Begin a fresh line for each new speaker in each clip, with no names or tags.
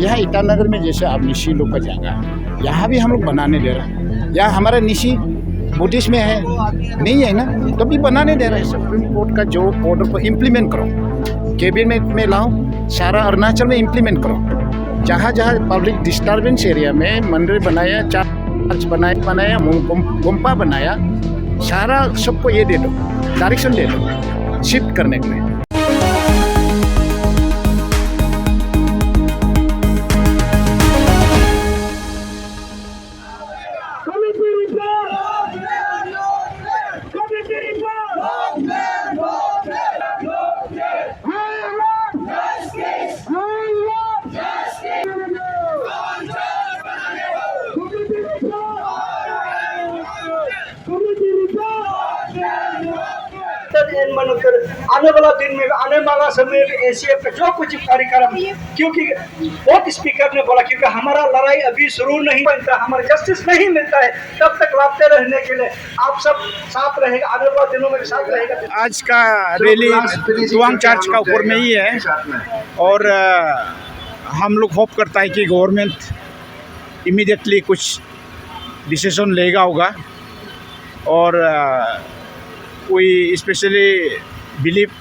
यहाँ ईटानगर में जैसे आप निशी लोग का जगह है, यहाँ भी हम लोग बनाने दे रहे हैं। यहाँ हमारा निशी बुद्धिस्ट में है नहीं है ना, तो भी बनाने दे रहे हैं। सुप्रीम कोर्ट का जो ऑर्डर को इम्प्लीमेंट करो, कैबिनेट में लाओ, सारा अरुणाचल में इम्प्लीमेंट करो। जहाँ जहाँ पब्लिक डिस्टर्बेंस एरिया में मंदिर बनाया, चर्च बनाया, गुम्पा बनाया, सारा सबको ये दे दो, डायरेक्शन दे दो शिफ्ट करने के लिए।
बनकर आने वाला दिन में, आने वाला समय में एसीएफ का जो कुछ कार्यक्रम, क्योंकि बहुत स्पीकर ने बोला, क्योंकि हमारा लड़ाई अभी शुरू नहीं बनता, हमारा जस्टिस नहीं मिलता है, तब तक लड़ते रहने के लिए आप सब साथ रहेगा, आने वाले दिनों में साथ रहेगा।
आज का रैली तवांग चर्च का ऊपर में ही है और हम लोग होप करता है कि गवर्नमेंट इमीडिएटली कुछ डिसीजन लेगा होगा और we especially believe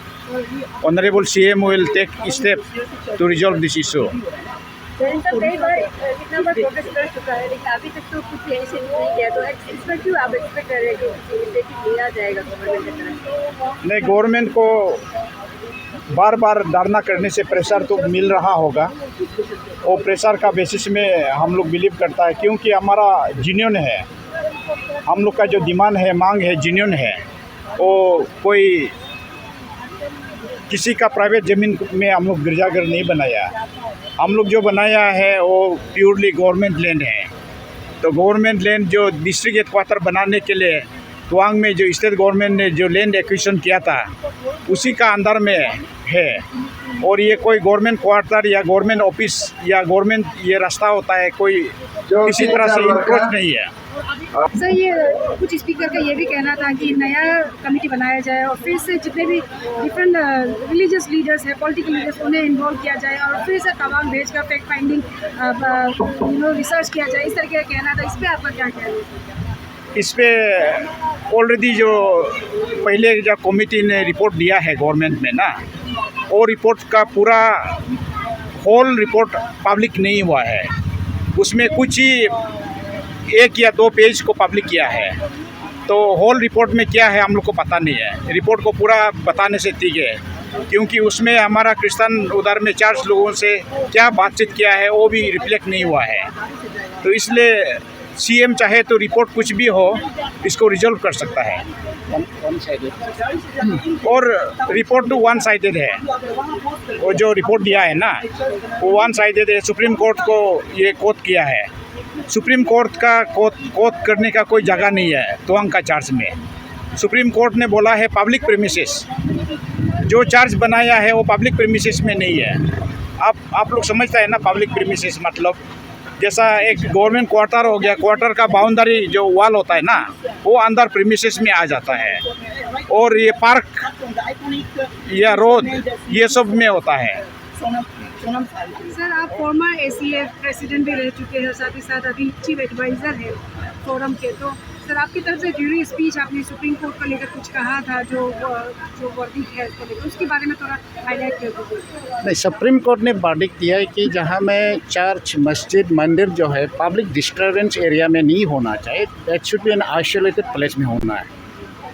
Honorable CM will take step to resolve this issue.
कई बार कितना बार प्रोटेस्ट कर चुका है, लेकिन अभी तक तो कुछ ऐसे नहीं किया, तो इसमें क्यों आप एक्सपेक्ट कर रहे हैं कि इनिशिएटिव लिया जाएगा गवर्नमेंट की तरफ से?
नहीं, गवर्नमेंट को बार बार धरना करने से प्रेशर तो मिल रहा होगा, वो प्रेशर का बेसिस में हम लोग बिलीव करता है, क्योंकि हमारा जेन्युइन है, हम लोग का जो डिमांड है, मांग है, जेन्युइन है। वो कोई किसी का प्राइवेट ज़मीन में हम लोग गिरजाघर नहीं बनाया, हम लोग जो बनाया है वो प्योरली गवर्नमेंट लैंड है। तो गवर्नमेंट लैंड जो डिस्ट्रिक्ट हेडक्वार्टर बनाने के लिए तवांग में जो स्टेट गवर्नमेंट ने जो लैंड एक्विजिशन किया था उसी का अंदर में है, और ये कोई गवर्नमेंट क्वार्टर या गवर्नमेंट ऑफिस या गवर्नमेंट ये रास्ता होता है, कोई किसी तरह से इंक्रोच नहीं है।
सर, ये कुछ स्पीकर का ये भी कहना था कि नया कमेटी बनाया जाए और फिर से जितने भी डिफरेंट रिलीजियस लीडर्स हैं, पॉलिटिकल लीडर्स, उन्हें इन्वॉल्व किया जाए और फिर से तवांग भेजकर फैक्ट फाइंडिंग रिसर्च किया जाए, इस तरह का कहना था। इस पर आपका क्या कहना है?
इस पर ऑलरेडी जो पहले जो कमेटी ने रिपोर्ट दिया है गवर्नमेंट में ना, वो रिपोर्ट का पूरा होल रिपोर्ट पब्लिक नहीं हुआ है, उसमें कुछ ही 1 या 2 पेज को पब्लिक किया है। तो होल रिपोर्ट में क्या है हम लोग को पता नहीं है, रिपोर्ट को पूरा बताने से ठीक है, क्योंकि उसमें हमारा क्रिश्चियन उधर में चर्च लोगों से क्या बातचीत किया है वो भी रिफ्लेक्ट नहीं हुआ है। तो इसलिए सीएम चाहे तो रिपोर्ट कुछ भी हो इसको रिजॉल्व कर सकता है, और रिपोर्ट तो वन साइडेड है, वो जो रिपोर्ट दिया है ना वो वन साइडेड है। सुप्रीम कोर्ट को ये कोट किया है, सुप्रीम कोर्ट का कोट करने का कोई जगह नहीं है तवांग का चर्च में। सुप्रीम कोर्ट ने बोला है पब्लिक प्रीमिसेस, जो चर्च बनाया है वो पब्लिक प्रीमिसेस में नहीं है। आप लोग समझते हैं ना, पब्लिक प्रीमिसेस मतलब जैसा एक गवर्नमेंट क्वार्टर हो गया, क्वार्टर का बाउंड्री जो वॉल होता है ना वो अंदर प्रीमिसेस में आ जाता है, और ये पार्क या रोड ये सब में होता है।
सर, आप फॉर्मर एसीएफ प्रेसिडेंट भी रह चुके हैं, साथ ही साथ अभी चीफ एडवाइज़र है फोरम के, तो सर आपकी तरफ से ड्यूरिंग स्पीच आपने सुप्रीम कोर्ट को लेकर कुछ कहा था, जो वर्डिक्ट है उसको लेकर, उसके बारे में थोड़ा हाईलाइट कर दीजिए।
नहीं, सुप्रीम कोर्ट ने वर्डिक्ट दिया है कि जहाँ में चर्च, मस्जिद, मंदिर जो है पब्लिक डिस्टर्बेंस एरिया में नहीं होना चाहिए, that should be an isolated place में होना है।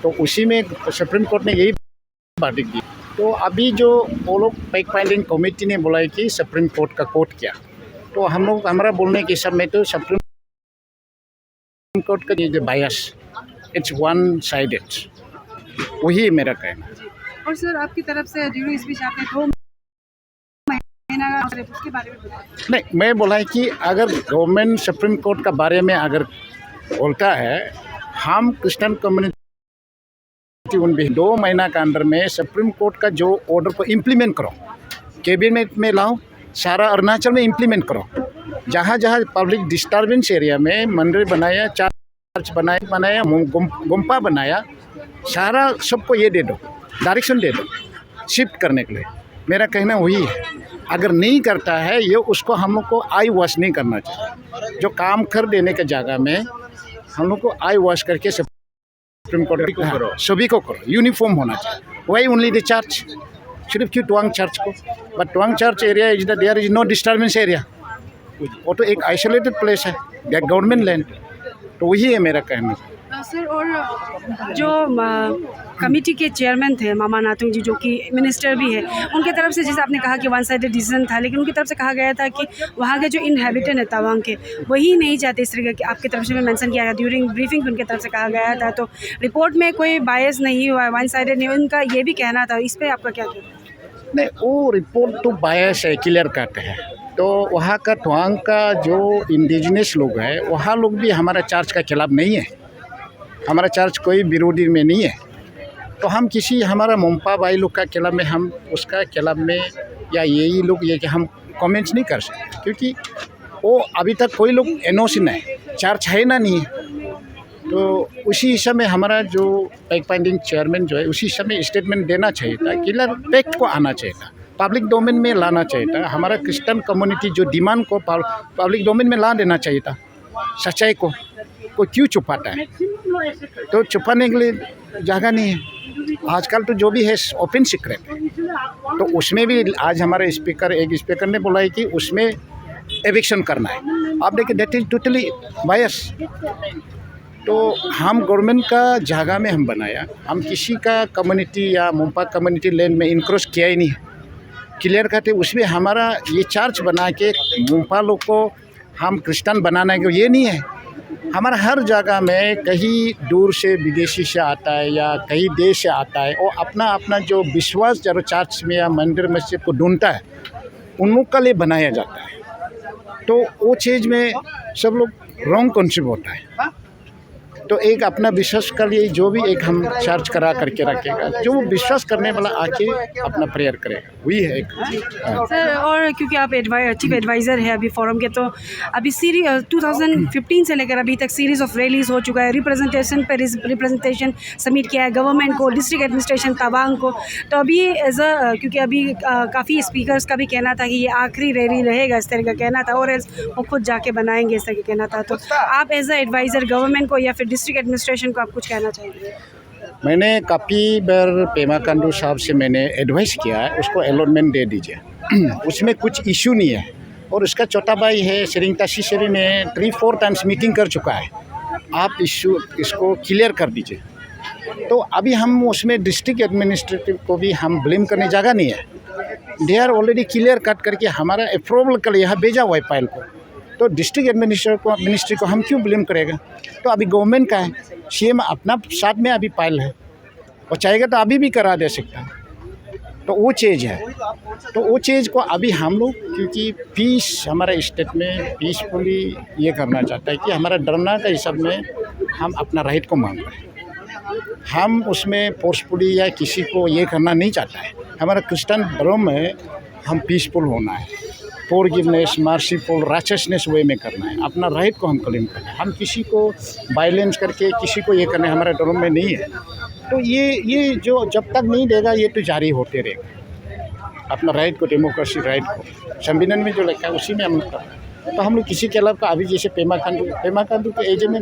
तो उसी में सुप्रीम कोर्ट ने यही वर्डिक्ट दिया। तो अभी जो वो लोग फैक्ट फाइंडिंग कमेटी ने बोला है कि सुप्रीम कोर्ट का कोर्ट किया, तो हम लोग हमारा बोलने के सब में तो सुप्रीम कोर्ट का ये जो बायस, इट्स वन साइडेड, वही मेरा कहना है।
और सर आपकी तरफ से ड्यूरिंग स्पीच आपने 2 महीना उसके बारे में बताया?
नहीं, मैं बोला है कि अगर गवर्नमेंट सुप्रीम कोर्ट का बारे में अगर बोलता है, हम क्रिश्चियन कम्युनिटी उन 2 महीना के अंदर में सुप्रीम कोर्ट का जो ऑर्डर को इम्प्लीमेंट करो, कैबिनेट में लाओ, सारा अरुणाचल में इम्प्लीमेंट करो। जहाँ जहाँ पब्लिक डिस्टर्बेंस एरिया में मंदिर बनाया, चर्च बनाया, गुम्पा बनाया, सारा सबको ये दे दो, डायरेक्शन दे दो शिफ्ट करने के लिए। मेरा कहना वही है। अगर नहीं करता है ये, उसको हम लोग को आई वॉश नहीं करना चाहिए। जो काम कर देने के जगह में हम लोग को आई वॉश करके सुप्रीम कोर्ट सभी को करो, यूनिफॉर्म होना चाहिए। वाई ओनली द चर्च, सिर्फ क्यों ट्वांग चर्च को? But Tawang church area is the there is no disturbance area, वो तो एक आइसोलेटेड प्लेस है, गवर्नमेंट लैंड। तो वही है मेरा कहना।
सर, और जो कमेटी के चेयरमैन थे मामा नातुंग जी, जो कि मिनिस्टर भी है, उनके तरफ से जैसे आपने कहा कि वन साइडेड डिसीजन था, लेकिन उनकी तरफ से कहा गया था कि वहाँ के जो इनहेबिटेंट है तवांग के, वही नहीं चाहते इस तरीके की। आपकी तरफ से भी मेंशन किया गया ड्यूरिंग ब्रीफिंग, उनकी तरफ से कहा गया था। तो रिपोर्ट में कोई बायस नहीं हुआ है, वन साइडेड नहीं, उनका ये भी कहना था। इस पर आपका क्या कहना है?
नहीं, वो रिपोर्ट तो बायस है, क्लियर कट है। तो वहाँ का ट्वांग का जो इंडिजिनस लोग हैं, वहाँ लोग भी हमारा चर्च का खिलाफ नहीं है। हमारा चर्च कोई विरोधी में नहीं है। तो हम किसी हमारा मोम्पा भाई लोग का खिलाफ में, हम उसका खिलाफ में या यही लोग ये कि हम कमेंट्स नहीं कर सकते, क्योंकि वो अभी तक कोई लोग एनओसी नहीं, चर्च है ना नहीं है। तो उसी समय हमारा जो फैक्ट फाइंडिंग चेयरमैन जो है, उसी समय स्टेटमेंट देना चाहिए था, क्लियर फैक्ट को आना चाहिए था, पब्लिक डोमेन में लाना चाहिए था। हमारा क्रिश्चियन कम्युनिटी जो डिमांड को पब्लिक डोमेन में ला देना चाहिए था। सच्चाई को क्यों छुपाता है? तो छुपाने के लिए जगह नहीं है। आजकल तो जो भी है ओपन सीक्रेट है। तो उसमें भी आज हमारे एक स्पीकर ने बोला है कि उसमें एविक्शन करना है। आप देखिए, दैट इज टोटली बायस। तो हम गवर्नमेंट का जगह में हम बनाया, हम किसी का कम्युनिटी या मोम्पा कम्युनिटी लैंड में इंक्रोच किया ही नहीं है। क्लियर करते उसमें हमारा ये चर्च बना के मोम्पा लोग को हम क्रिश्चियन बनाना है, ये नहीं है। हमारा हर जगह में कहीं दूर से विदेशी से आता है या कहीं देश से आता है, और अपना अपना जो विश्वास जब चर्च में या मंदिर मस्जिद को ढूंढता है, उन लोग का लिए बनाया जाता है। तो वो चीज़ में सब लोग रॉन्ग कॉन्सेप्ट होता है। तो एक अपना विश्वास का लिए जो भी एक हम चार्ज करा करके रखेगा, जो वो विश्वास करने वाला आके अपना प्रेयर करेगा, वही है एक।
सर, और क्योंकि आप चीफ एडवाइज़र है अभी फोरम के, तो अभी 2015 से लेकर अभी तक सीरीज़ ऑफ रैलीज हो चुका है, रिप्रेजेंटेशन सबमिट किया है गवर्नमेंट को, डिस्ट्रिक्ट एडमिनिस्ट्रेशन तवांग को। तो अभी क्योंकि अभी काफ़ी स्पीकर्स का भी कहना था कि ये आखिरी रैली रहेगा, इस तरह का कहना था, और वो खुद जाके बनाएंगे, इस तरह का कहना था। तो आप एज अ एडवाइज़र गवर्नमेंट को या फिर डिस्ट्रिक्ट एडमिनिस्ट्रेशन को आप कुछ कहना चाहिए?
मैंने काफ़ी बार पेमा खांडू साहब से मैंने एडवाइस किया है, उसको अलॉटमेंट दे दीजिए। उसमें कुछ इशू नहीं है। और उसका छोटा भाई है सिरिंगता शिशरी ने 3-4 टाइम्स मीटिंग कर चुका है। आप इसको क्लियर कर दीजिए। तो अभी हम उसमें डिस्ट्रिक्ट एडमिनिस्ट्रेटिव को भी हम ब्लेम करने जगह नहीं है। They are already clear cut करके हमारा अप्रूवल कर यहाँ भेजा हुआ है फाइल को। तो डिस्ट्रिक्ट मिनिस्ट्री को हम क्यों ब्लेम करेगा? तो अभी गवर्नमेंट का है, सीएम अपना साथ में अभी फाइल है, और चाहेगा तो अभी भी करा दे सकता है। तो वो चीज़ है। तो वो चीज़ को अभी हम लोग, क्योंकि पीस हमारा स्टेट में पीसफुली ये करना चाहता है कि हमारा डरना का हिसाब में हम अपना राइट को मांग रहे हैं। हम उसमें फोर्सफुली या किसी को ये करना नहीं चाहता है। हमारा क्रिश्चियन धर्म में हम पीसफुल होना है, फॉरगिवनेस, मर्सीफुल, राइचसनेस वे में करना है, अपना राइट को हम क्लेम करना है। हम किसी को वायलेंस करके किसी को ये करना हमारे धर्म में नहीं है। तो ये जो जब तक नहीं देगा ये तो जारी होते रहेगा। अपना राइट को, डेमोक्रेसी राइट को संविधान में जो लिखा है उसी में हम लोग करना है। तो हम लोग किसी के अलावा अभी जैसे पेमा खांडू के एज में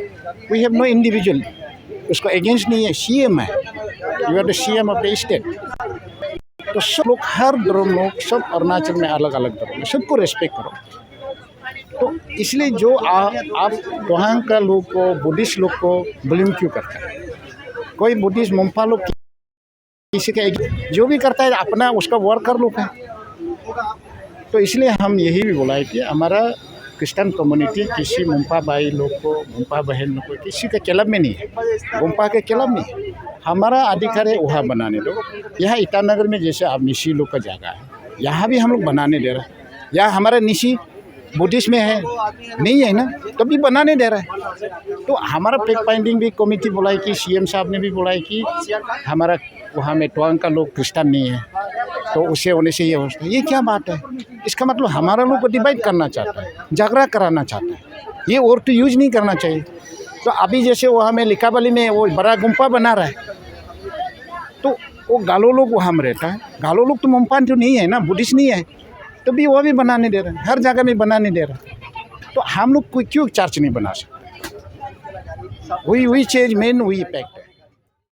वी हैव नो इंडिविजुअल, उसको अगेंस्ट नहीं है, सीएम है, you are the CM of the state. तो सब लोग, हर धर्म लोग, सब अरुणाचल में अलग अलग धर्म है, सबको रेस्पेक्ट करो। तो इसलिए जो आप वहाँ का लोग को, बुद्धिस्ट लोग को ब्लेम क्यों करता है? कोई बुद्धिस्ट मोम्पा लोग किसी का जो भी करता है अपना उसका वर्कर लोग है। तो इसलिए हम यही भी बोला है कि हमारा क्रिश्चियन कम्युनिटी किसी मोम्पा भाई लोग को, मोम्पा बहन लोग को किसी के क्लब में नहीं है, मोम्पा के क्लब में है। हमारा अधिकार है वहाँ बनाने दो। यहाँ ईटानगर में जैसे अब निशी लोग का जगह है, यहाँ भी हम लोग बनाने दे रहे हैं। यहाँ हमारा निशी बुद्धिस्ट में है नहीं है ना, तो भी बनाने दे रहा है। तो हमारा फैक्ट फाइंडिंग भी कमेटी बोला है कि सीएम साहब ने भी बोला है कि हमारा वहाँ में ट्वांग का लोग क्रिश्चियन नहीं है, तो उसे होने से ये होता है। ये क्या बात है? इसका मतलब हमारा लोग को डिवाइड करना चाहता है, झगड़ा कराना चाहता है। ये और तो यूज नहीं करना चाहिए। तो अभी जैसे वहाँ में लिकाबाली में वो बड़ा गुम्पा बना रहा है, तो वो गालो लोग वहाँ में रहता है, गालो लोग तो मोमपान जो नहीं है ना, बुद्धिस्ट नहीं है, तो भी वो भी बनाने दे रहे हैं, हर जगह में बनाने दे रहे हैं। तो हम लोग कोई क्यों चर्च नहीं बना सकते? वही चीज़ मेन वही इम्पैक्ट है।